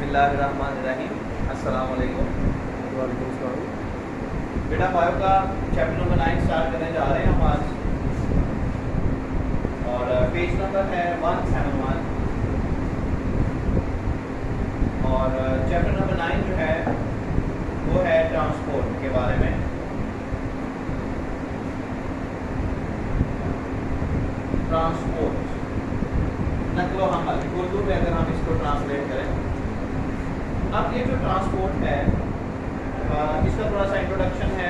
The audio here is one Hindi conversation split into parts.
बिस्मिल्लाहिर्रहमानिर्रहीम। अस्सलाम वालेकुम। वालेकुम सलाम। बेटा बायो का चैप्टर नंबर 9 स्टार्ट करने जा रहे हैं हम आज, और पेज नंबर है 171 और चैप्टर नंबर 9 जो है वो है ट्रांसपोर्ट के बारे में। ट्रांसपोर्ट नकलो हमल उर्दू में अगर हम इसको ट्रांसलेट करें। अब ये जो ट्रांसपोर्ट है इसका थोड़ा सा इंट्रोडक्शन है।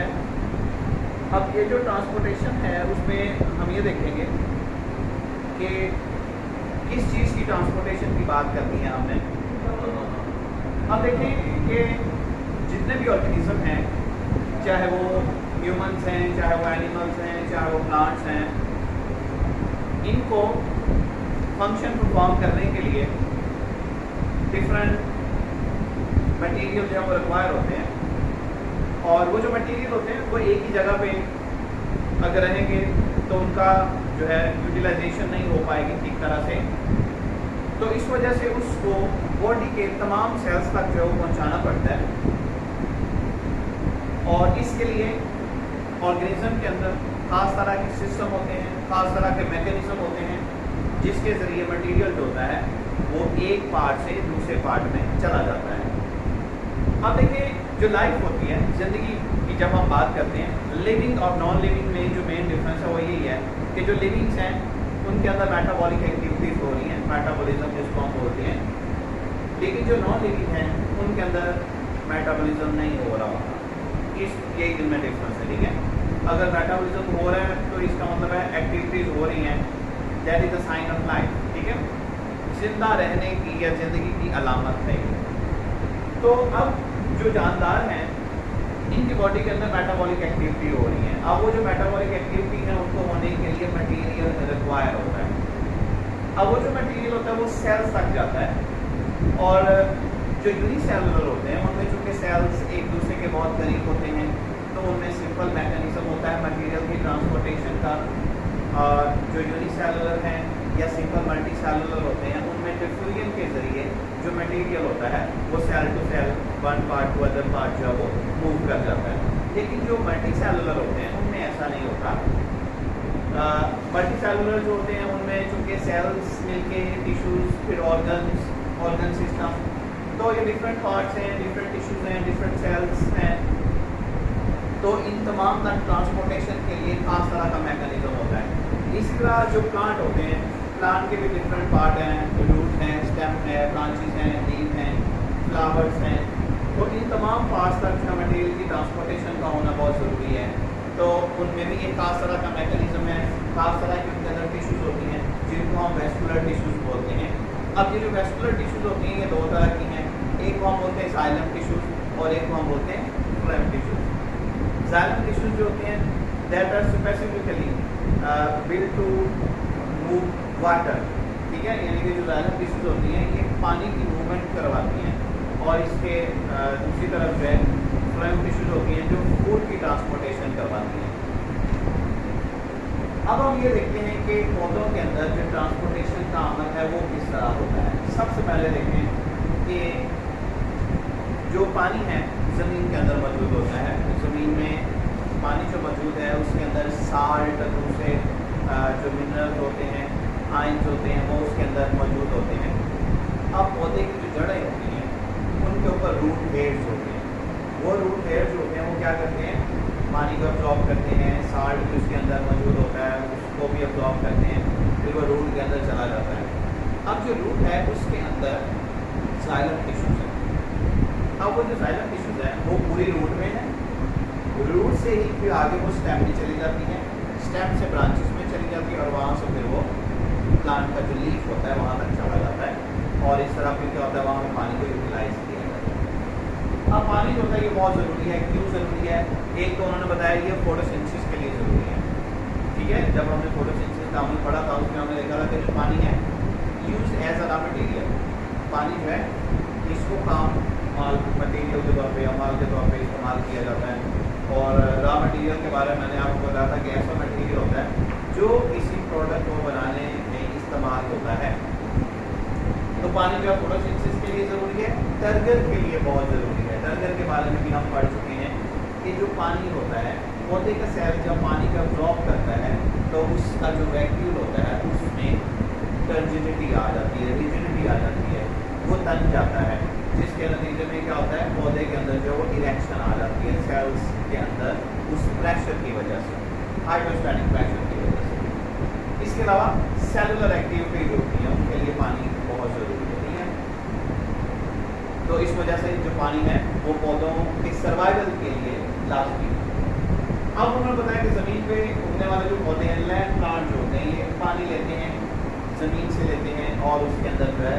अब ये जो ट्रांसपोर्टेशन है उसमें हम ये देखेंगे कि किस चीज़ की ट्रांसपोर्टेशन की बात करनी है हमने। अब देखें कि जितने भी ऑर्गेनिज्म हैं, चाहे वो ह्यूमंस हैं, चाहे वो एनिमल्स हैं, चाहे वो प्लांट्स हैं, इनको फंक्शन परफॉर्म करने के लिए डिफरेंट मटेरियल जो है वो रिक्वायर होते हैं, और वो जो मटेरियल होते हैं वो एक ही जगह पे अगर रहेंगे तो उनका जो है यूटिलाइजेशन नहीं हो पाएगी ठीक तरह से। तो इस वजह से उसको बॉडी के तमाम सेल्स तक जो है वो पहुँचाना पड़ता है, और इसके लिए ऑर्गेनिज्म के अंदर ख़ास तरह के सिस्टम होते हैं, ख़ास तरह के मैकेनिज्म होते हैं जिसके ज़रिए मटेरियल जो होता है वो एक पार्ट से दूसरे पार्ट में चला जाता है। अब देखिए जो लाइफ होती है, ज़िंदगी की जब हम बात करते हैं, लिविंग और नॉन लिविंग में जो मेन डिफरेंस है वो यही है कि जो लिविंग्स हैं उनके अंदर मेटाबॉलिक एक्टिविटीज़ हो रही हैं, मेटाबॉलिज्म जिसको हम बोलते हैं, लेकिन जो नॉन लिविंग हैं उनके अंदर मेटाबॉलिज्म नहीं हो रहा होता। यही इनमें डिफरेंस है, ठीक है। अगर मेटाबॉलिज्म हो रहा है तो इसका मतलब है एक्टिविटीज़ हो रही हैं, that is the sign of life, ठीक है। जिंदा रहने की या ज़िंदगी की अलामत है ये। तो अब जो जानदार हैं इनकी बॉडी के अंदर मेटाबॉलिक एक्टिविटी हो रही है। अब वो जो मेटाबॉलिक एक्टिविटी है उनको होने के लिए मटेरियल रिक्वायर होता है। अब वो जो मटेरियल होता है वो सेल्स तक जाता है, और जो यूनिसेलुलर होते हैं उनमें चूँकि सेल्स एक दूसरे के बहुत करीब होते हैं तो उनमें सिंपल मैकेनिज्म होता है मटेरियल की ट्रांसपोर्टेशन का। और जो यूनिसेलुलर हैं या सिंपल मल्टी सेलुलर होते हैं उनमें डिफ्यूजन के ज़रिए जो मटेरियल होता है वो cell to cell, one part to other part जो है वो मूव कर जाता है। लेकिन जो मल्टी सेलुलर होते हैं उनमें ऐसा नहीं होता। मल्टी सेलुलर जो होते हैं उनमें चूँकि सेल्स मिलके टिश्यूज़, फिर ऑर्गन सिस्टम, तो ये डिफरेंट पार्ट्स हैं, डिफरेंट टिश्यूज़ हैं, डिफरेंट सेल्स हैं, तो इन तमाम तक ट्रांसपोर्टेशन के लिए खास तरह का मैकेनिज्म होता है। इसी तरह जो प्लांट होते हैं, प्लांट के भी डिफरेंट पार्ट हैं, रूट हैं, स्टेम है, ब्रांचेस हैं, लीव हैं, फ्लावर्स हैं, तो इन तमाम पार्ट्स तक जो मटेरियल की ट्रांसपोर्टेशन का होना बहुत ज़रूरी है। तो उनमें भी एक खास तरह का मैकेनिज्म है, खास तरह की उनके अंदर टिश्यूज़ होती हैं जिनको हम वेस्कुलर टिश्यूज़ बोलते हैं। अब ये जो वेस्कुलर टिश्यूज़ होती हैं ये दो तरह की हैं, एक को हम बोलते हैं जाइलम टिश्यूज़ और एक को हम बोलते हैं फ्लोएम टिश्यूज़। जाइलम टिश्यूज़ जो होते हैं that are specifically built to move water, ठीक है, यानी कि जो जाइलम टिश्यूज़ होती हैं ये पानी की मूवमेंट करवाती हैं, और इसके दूसरी तरफ जो है फ्लोएम टिश्यूज़ होती हैं जो फूड की ट्रांसपोर्टेशन करवाती हैं। अब हम ये देखते हैं कि पौधों के अंदर जो ट्रांसपोर्टेशन का अमल है वो किस तरह होता है। सबसे पहले देखें कि जो पानी है ज़मीन के अंदर मौजूद होता है, ज़मीन में पानी जो मौजूद है उसके अंदर साल्ट, दूसरे जो मिनरल्स होते हैं, आयंस होते हैं, वो उसके अंदर मौजूद होते हैं। अब पौधे की जो जड़ें होती हैं उनके ऊपर रूट हेयर्स होते हैं, वो रूट हेयर्स जो होते हैं वो क्या करते हैं, पानी को अब्जॉर्ब करते हैं, साल्ट भी उसके अंदर मौजूद होता है उसको भी अब्जॉर्ब करते हैं, फिर वो रूट के अंदर चला जाता है। अब जो रूट है उसके अंदर जाइलम टिश्यूज़ है। अब वो जो जाइलम टिश्यूज़ है वो पूरी रूट में है, रूट से ही फिर आगे वो स्टेम में चली जाती है, स्टेम से ब्रांचेस में चली जाती है, और वहाँ से फिर वो प्लांट का जो लीफ होता है वहाँ तक चला जाता है, और इस तरह फिर क्या होता है वहाँ पे पानी को यूटिलाइज किया जाता है। अब पानी जो होता है ये बहुत ज़रूरी है। क्यों ज़रूरी है? एक तो उन्होंने बताया ये फोटोसिंथेसिस के लिए ज़रूरी है, ठीक है। जब हमने फोटोसिंथेसिस का अमल पढ़ा था उसमें हमने देखा था कि जो पानी है use as a raw material, पानी जो है इसको काम मटीरियल के तौर पर, माल के तौर पर इस्तेमाल किया जाता है। और रॉ मटीरियल के बारे में मैंने आपको बताया था कि ऐसा मटीरियल होता है जो किसी प्रोडक्ट को बनाने में इस्तेमाल होता है। तो तो पानी जो है फोटोसिंथेसिस के लिए ज़रूरी है, टर्गर के लिए बहुत ज़रूरी है। टर्गर के बारे में भी हम पढ़ चुके हैं कि जो पानी होता है, पौधे का सेल जब पानी का अब्जॉर्ब करता है तो उसका जो वैक्यूल होता है उसमें टर्जिडिटी आ जाती है, रिजिडिटी आ जाती है, वो तन जाता है, जिसके नतीजे में क्या होता है, पौधे के अंदर जो इरेक्शन आ जाती है सेल्स के अंदर उस प्रेशर की वजह से, हाइड्रोस्टैटिक प्रेशर की वजह से। इसके अलावा सेलुलर एक्टिविटी जो होती है उनके लिए पानी बहुत ज़रूरी होती है। तो इस वजह से जो पानी है वो पौधों के सर्वाइवल के लिए लाजमी है। अब उन्होंने बताया कि ज़मीन पे उगने वाले जो पौधे हैं, लैंड प्लांट जो होते हैं, ये पानी लेते हैं, ज़मीन से लेते हैं और उसके अंदर जो है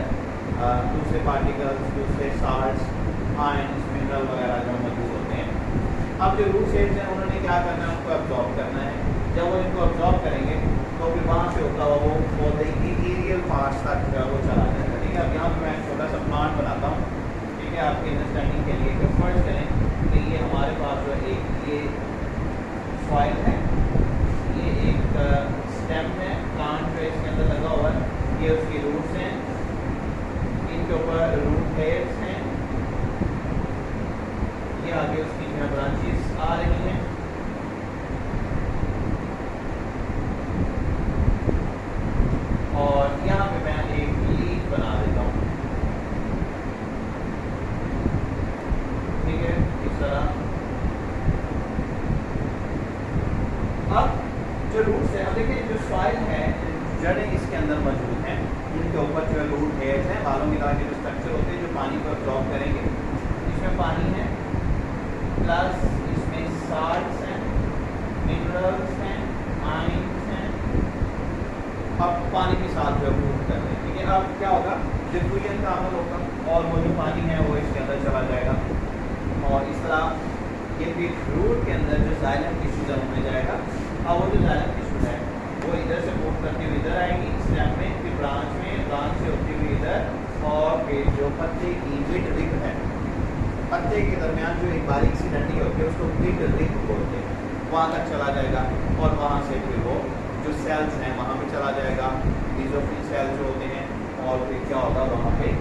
दूसरे पार्टिकल्स, दूसरे साल्ट्स, आयंस, मिनरल वगैरह जो मौजूद होते हैं। अब जो रूट शेड्स हैं उन्होंने क्या करना है, उनको अब्जॉर्ब करना है। जब वो इनको अब्जॉर्ब करेंगे तो फिर वहाँ से होता हुआ वो पौधे की एरियल पार्ट्स तक जो है वो चला जाएगा। ठीक है, अब यहाँ पर मैं छोटा सा प्लांट बनाता हूँ, ठीक है, आपकी अंडरस्टैंडिंग के लिए। कि फर्ज करें कि ये हमारे पास जो है एक ये सॉइल है, ये एक स्टेम है, प्लांट जो इसके अंदर लगा हुआ है, ये उसकी रूट्स हैं, इनके ऊपर रूट हेयर्स हैं, ये आगे उसकी जो है ब्रांचेस आ रही हैं, और यहाँ पे मैं एक लीफ बना देता हूँ। ठीक है, इस तरह। अब जो रूट्स है, अब देखिए जो सॉइल है, जड़ें इसके अंदर मौजूद हैं, इनके ऊपर जो है रूट हेयर्स हैं, बालों की तरह के जो स्ट्रक्चर होते हैं जो पानी को अब्जॉर्ब करेंगे। इसमें पानी है प्लस इसमें साल्ट्स हैं, मिनरल्स हैं, आयंस हैं। अब पानी के साथ जो है मूव कर रहे हैं। ठीक है, अब क्या होगा, डिफ्यूजन का अमल होगा और वो जो पानी है वो इसके अंदर चला जाएगा और इस तरह ये फिर रूट के अंदर जो जाइलम टिश्यूज होने जाएगा। अब वो जो जाइलम टिश्यू है वो इधर से मूव करती हुई इधर आएगी स्टेम में, फिर ब्रांच में, ब्रांच से होती हुई इधर और फिर जो पत्ते की मिड रिब है, पत्ते के दरमियान जो एक बारीक सी डंडी होती है उसको मिड रिब बोलते हैं, वहाँ तक चला जाएगा और वहाँ से फिर वो जो सेल्स हैं वहाँ पे चला जाएगा, बेसोफिल सेल्स जो होते हैं, और फिर क्या होगा वहाँ पे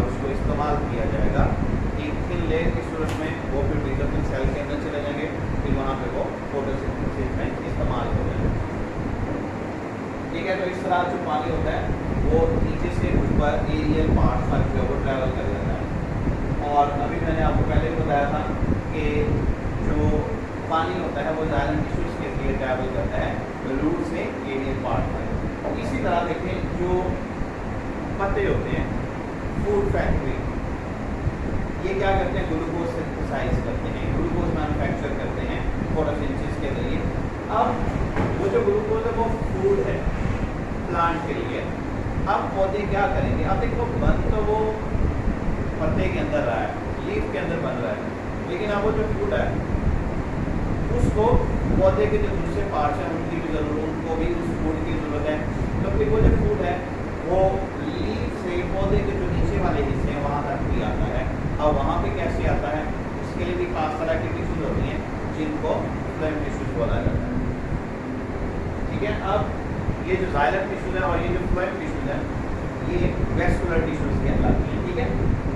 उसको इस्तेमाल किया जाएगा एक थिन लेयर की सूरत में, वो फिर बेसोफिल सेल के अंदर चले जाएंगे, फिर वहाँ पे वो फोटोसिंथेसिस में इस्तेमाल हो जाएगा। ठीक है, तो इस तरह जो पानी होता है वो नीचे से ऊपर एरियल पार्ट तक जो वो ट्रैवल कर जाता है। और अभी मैंने आपको पहले भी बताया था कि जो पानी होता है वो जाइलम टिश्यूज के लिए ट्रैवल करता है रूट से एरियल पार्ट तक। इसी तरह देखें जो पत्ते होते हैं, फूड फैक्ट्री, ये क्या करते हैं, ग्लूकोज सिंथेसाइज करते हैं, ग्लूकोज मैन्युफैक्चर करते हैं फोटोसिंथेसिस के जरिए। अब वो जो ग्लूकोज है वो फूड है प्लांट के लिए। अब पौधे क्या करेंगे, अब देखो बन तो वो पत्ते के अंदर रहा है, लीफ के अंदर बन रहा है, लेकिन अब वो जो फूड है उसको पौधे के जो दूसरे पार्ट्स हैं उनकी भी ज़रूरत, उनको भी उस फूड की ज़रूरत है। तो फिर वो जो फूड है वो लीफ से पौधे के जो नीचे वाले हिस्से हैं वहाँ तक भी आता है। अब वहाँ पे कैसे आता है, उसके लिए भी खास तरह की टिश्यूज होती हैं जिनको फ्लोएम टिश्यूज बोला जाता है। ठीक है, अब ये जो जाइलम टिश्यूज है और ये जो फ्लोएम टिश्यूज है ये वेस्कुलर टिश्यूज कहलाती हैं। ठीक है,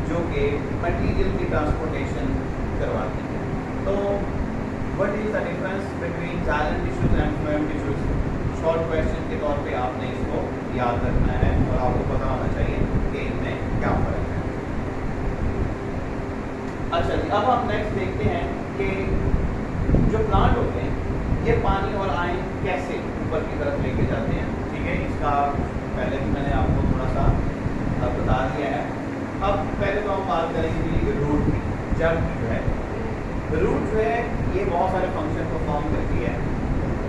जो कि मटीरियल की ट्रांसपोर्टेशन करवाती है। तो what is the difference between xylem tissues and phloem tissues? Short question के तौर पे आपने इसको याद रखना है और आपको पता होना चाहिए कि इनमें क्या फर्क है। अच्छा जी, अब हम नेक्स्ट देखते हैं कि जो प्लांट होते हैं ये पानी और आयन कैसे ऊपर की तरफ लेके जाते हैं। ठीक है, इसका पहले भी मैंने आपको थोड़ा सा बता दिया है। अब पहले तो हम बात करेंगे रूट की। जड़ की जो है, रूट जो है ये बहुत सारे फंक्शन परफॉर्म करती है।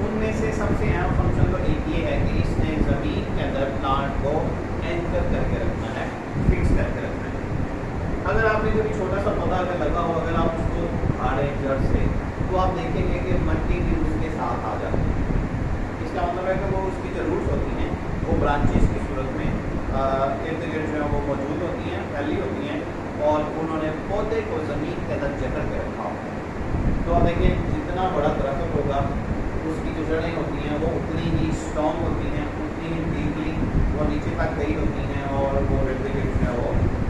उनमें से सबसे अहम फंक्शन तो एक ये है कि इसने ज़मीन के अंदर प्लांट को एंकर करके रखना है, फिक्स करके रखना है। अगर आपने कोई छोटा सा पौधा अगर लगा हो, अगर आप उसको उखाड़ें जड़ से, तो आप देखेंगे कि मिट्टी भी उसके साथ आ जाती है। इसका मतलब है कि वो उसकी जो रूट्स होती हैं वो ब्रांचेस की सूरत में इर्द गिर्द जो है वो मौजूद होती हैं, फैली होती हैं, और उन्होंने पौधे को ज़मीन के अंदर जकड़ के रखा होता है। तो आप देखिए जितना बड़ा दरख्त होगा उसकी जो जड़ें होती हैं वो उतनी ही स्ट्रॉन्ग होती हैं, उतनी ही डीपली वो नीचे तक गई होती हैं और वो इर्द गिर्द जो है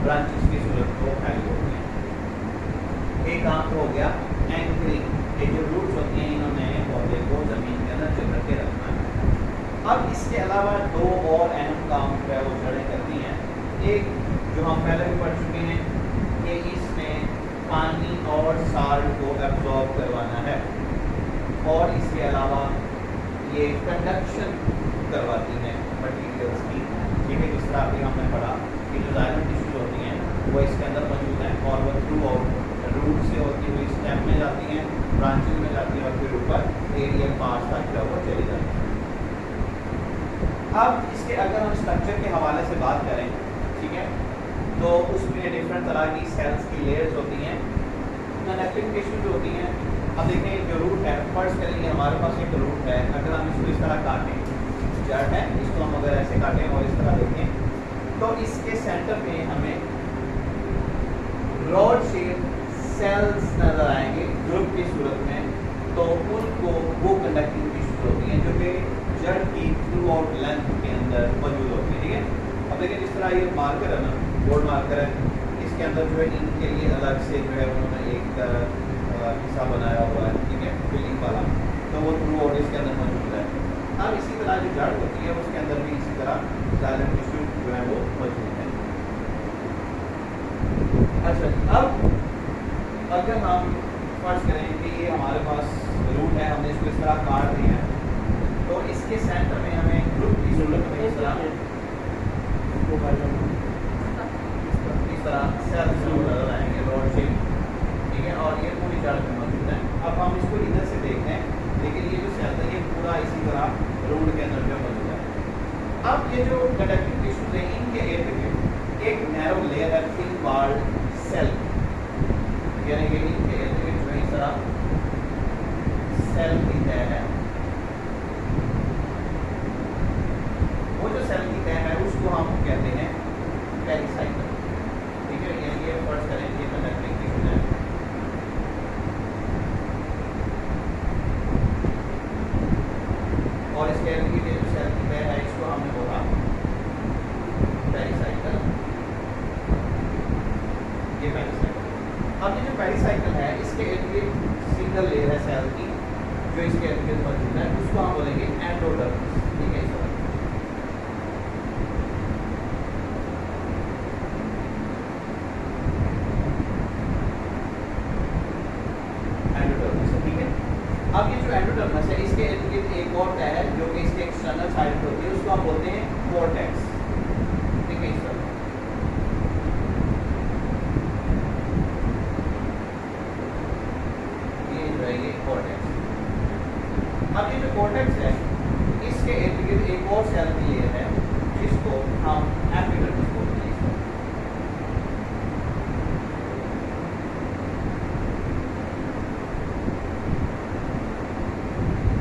ब्रांचेस की सूरत को फैली होती है। एक काम तो हो गया एंकरिंग, ये जो रूट्स होती हैं इन्होंने पौधे को जमीन के अंदर जकड़ के रखना है। अब इसके अलावा दो और अहम काम जो है वो जड़ें करती हैं। एक जो हम पहले भी पढ़ चुके हैं कि इसमें पानी और साल्ट को एब्जॉर्ब करवाना है, और इसके अलावा ये कंडक्शन करवाती है मटीरियल्स की। ठीक है, जिस तरह अभी हमने पढ़ा कि जो जाइलम टिश्यूज होती हैं वो इसके अंदर मौजूद हैं, और वो थ्रू आउट रूट से होती हुई स्टेम में जाती हैं, ब्रांचेज में जाती हैं, और फिर ऊपर एरियल पार्ट्स तक जो वो चली जाती हैं। अब इसके अगर हम स्ट्रक्चर के हवाले से बात करें, ठीक है, तो उसमें डिफरेंट तरह की सेल्स की लेयर्स होती हैं, कनेक्टिंग टिश्यू जो होती हैं। अब देखें जो रूट है, फर्स्ट करेंगे हमारे पास एक रूट है, अगर हम इसको इस तरह काटें, जड़ है, इसको हम अगर ऐसे काटें और इस तरह देखें तो इसके सेंटर में हमें रॉड शेप सेल्स नजर आएंगे ग्रुप की सूरत में। तो उनको वो कंडक्टिंग टिश्यूज होती हैं जो कि जड़ की थ्रू आउट लेंथ के अंदर मौजूद होती है। ठीक है, अब देखिए जिस तरह ये मार्कर है ना, बोर्ड मार्कर है, इसके अंदर जो है इनके लिए अलग से जो है उन्होंने एक हिस्सा बनाया हुआ है, ठीक है, फिलिंग वाला, तो वो थ्रू आउट इसके अंदर मौजूद है। अब इसी तरह जो जड़ होती है उसके अंदर भी इसी तरह जाइलम टिश्यू जो है वो मौजूद है। अच्छा, अब अगर हम फर्ज करें कि ये हमारे पास रूट है, हमने इसको इस तरह काट दिया है, तो इसके सेंटर में हमें ग्रुप की सूरत में इस तरह सेल्स नजर आएंगे रॉड शेप, ठीक है, और ये पूरी जड़ में मौजूद है। अब हम इसको इधर से देखते हैं, लेकिन ये जो सेल है ये पूरा इसी तरह रूट के अंदर जो मौजूद है। अब ये जो कंडक्टिंग टिश्यूज हैं इनके इर्द गिर्द एक नैरो लेयर है थिन वॉल्ड सेल, यानी कि इनके इर्द गिर्द जो इस तरह सेल की तह है। वो जो सेल की तह है उसको हम कहते हैं पेरिसाइकल। ठीक है, यानी ये फर्ज करें ये कंडक्टिंग टिश्यूज है, और इसके इर्द गिर्द जो सेल की तह है इसको हमने बोला पेरिसाइकल। ये पेरिसाइकल। अब ये जो पेरिसाइकल है इसके इर्द गिर्द सिंगल लेयर है सेल की जो इसके इर्द गिर्द मौजूद है, उसको हम बोलेंगे एंडोडर्मिस। ठीक है, इस तरह एंडोडर्मिस। ठीक है, अब ये जो एंडोडर्मिस है इसके इर्द गिर्द एक और तह है जो कि इसके एक्सटर्नल साइड पे होती है, उसको हम बोलते हैं कोर्टेक्स। ठीक है, इस तरह ये जो है ये कोर्टेक्स। अब ये जो कोर्टेक्स है इसके इर्द गिर्द एक और सेल की लेयर है जिसको हम एपिडर्मिस बोलते हैं।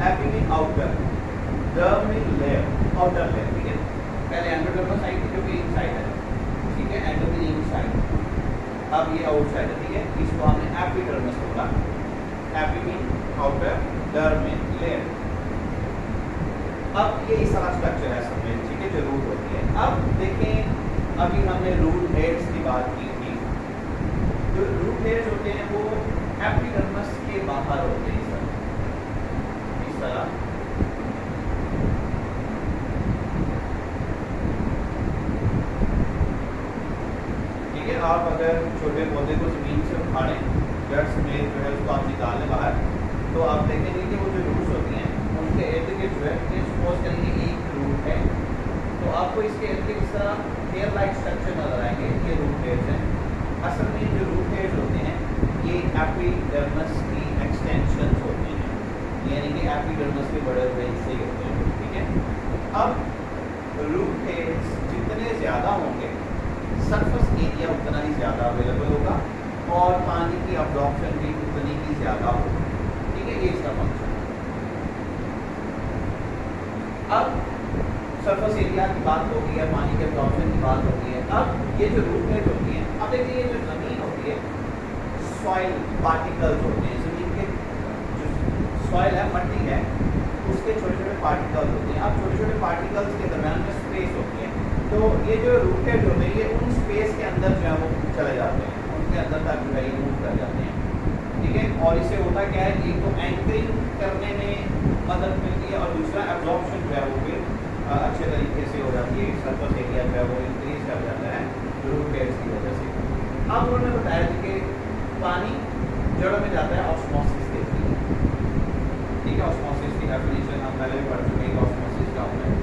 AP mean outer, डर्म mean layer, outer layer. ठीक है, पहले एंडोडर्मिस आई थी जो कि इनसाइड है, ठीक है, एंडो मीन इनसाइड, अब ये आउटसाइड है। ठीक है, इसको हमने एपिडर्मिस बोला। AP mean outer, डर्म mean layer. अब ये इस तरह स्ट्रक्चर है सब में, ठीक है, जो रूट होती है। अब देखें अभी हमने रूट हेड्स की बात की थी, जो रूट हेड्स होते हैं वो एपिडर्मिस के बाहर होते हैं, इस तरह। ठीक है, आप अगर छोटे पौधे को जमीन से उखाड़ें, जड़ समेत जो है उसको आप निकालें बाहर, तो आप देखेंगे कि वो जो रूट्स होती हैं उनके इर्द गिर्द जो है, ये सपोज करेंगे एक रूट है, तो आपको इसके इर्द गिर्द इस तरह हेयर लाइक स्ट्रक्चर नजर आएंगे, ये रूट हेयर्स हैं। असल में जो रूट हेयर्स होते हैं ये एपिडर्मिस की एक्सटेंशंस होते हैं, यानी कि एपिडर्मिस के बड़े हुए हिस्से होते हैं। ठीक है, अब रूट हेयर्स जितने ज़्यादा होंगे सरफेस एरिया उतना ही ज़्यादा अवेलेबल होगा और पानी की अब्जॉर्प्शन भी उतनी ही ज़्यादा होगी। ठीक है, ये इसका फंक्शन। अब सरफेस एरिया की बात हो गई है, पानी के अब्जॉर्प्शन की बात होती है। अब ये जो रूट हेड होती है, अब देखिए ये जो ज़मीन होती है सॉइल पार्टिकल्स होते हैं, ज़मीन के जो सॉइल है, मट्टी है, उसके छोटे छोटे पार्टिकल्स होते हैं। अब छोटे छोटे पार्टिकल्स के दरम्यान में स्पेस होती है, तो ये जो रूट हेड होते हैं ये उन स्पेस के अंदर जो है और इससे होता क्या है, एक तो एंकरिंग करने में मदद मिलती है और दूसरा एब्जॉर्प्शन जो है वो फिर अच्छे तरीके से हो जाती है, सरफेस एरिया जो है वो इंक्रीज कर जाता है रूट टेल्स की वजह से। अब उन्होंने बताया था कि पानी जड़ में जाता है ऑस्मोसिस के थ्रू, ठीक है। ऑस्मोसिस की डेफिनेशन हम पहले भी पढ़ चुके हैं, ऑस्मोसिस क्या होता है।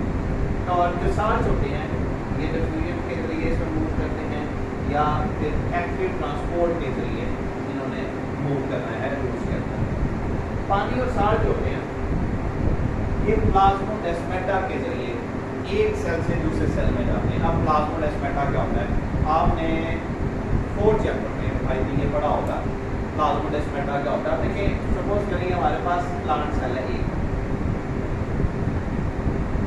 और जो साल्ट होते हैं ये डिफ्यूजन के जरिए से मूव करते हैं या फिर एक्टिव ट्रांसपोर्ट के जरिए इन्होंने मूव करना है रूट्स के अंदर। पानी और साल्ट होते हैं ये प्लाज्मोडेस्माटा के जरिए एक सेल से दूसरे सेल में जाते हैं। अब प्लाज्मोडेस्माटा क्या होता है, आपने 4th चैप्टर में भाई भी ये पढ़ा होगा। प्लाज्मोडेस्माटा क्या होता है, देखिए सपोज करिए हमारे पास प्लांट सेल है एक,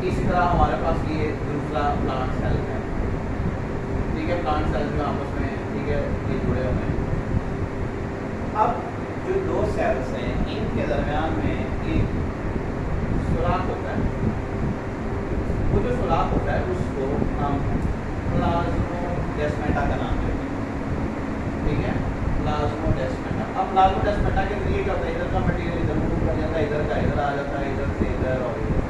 इसी तरह हमारे पास ये दूसरा प्लांट सेल है, ठीक है। प्लांट सेल जो आपस में, ठीक है, ये जुड़े हुए हैं। अब जो दो सेल्स हैं इनके दरमियान में एक सुराख होता है, वो जो सुराख होता है उसको हम प्लाज्मोडेस्माटा का नाम देते हैं, ठीक है, प्लाज्मोडेस्माटा। अब प्लाज्मोडेस्माटा के जरिए क्या होता है, इधर का मटेरियल इधर मूव कर जाता है, इधर का इधर आ जाता है, इधर से इधर और इधर,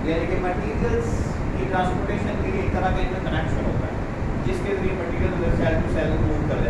यानी कि मटेरियल्स की ट्रांसपोर्टेशन के लिए एक तरह का इनका कनेक्शन होता है जिसके जरिए material cell to cell move कर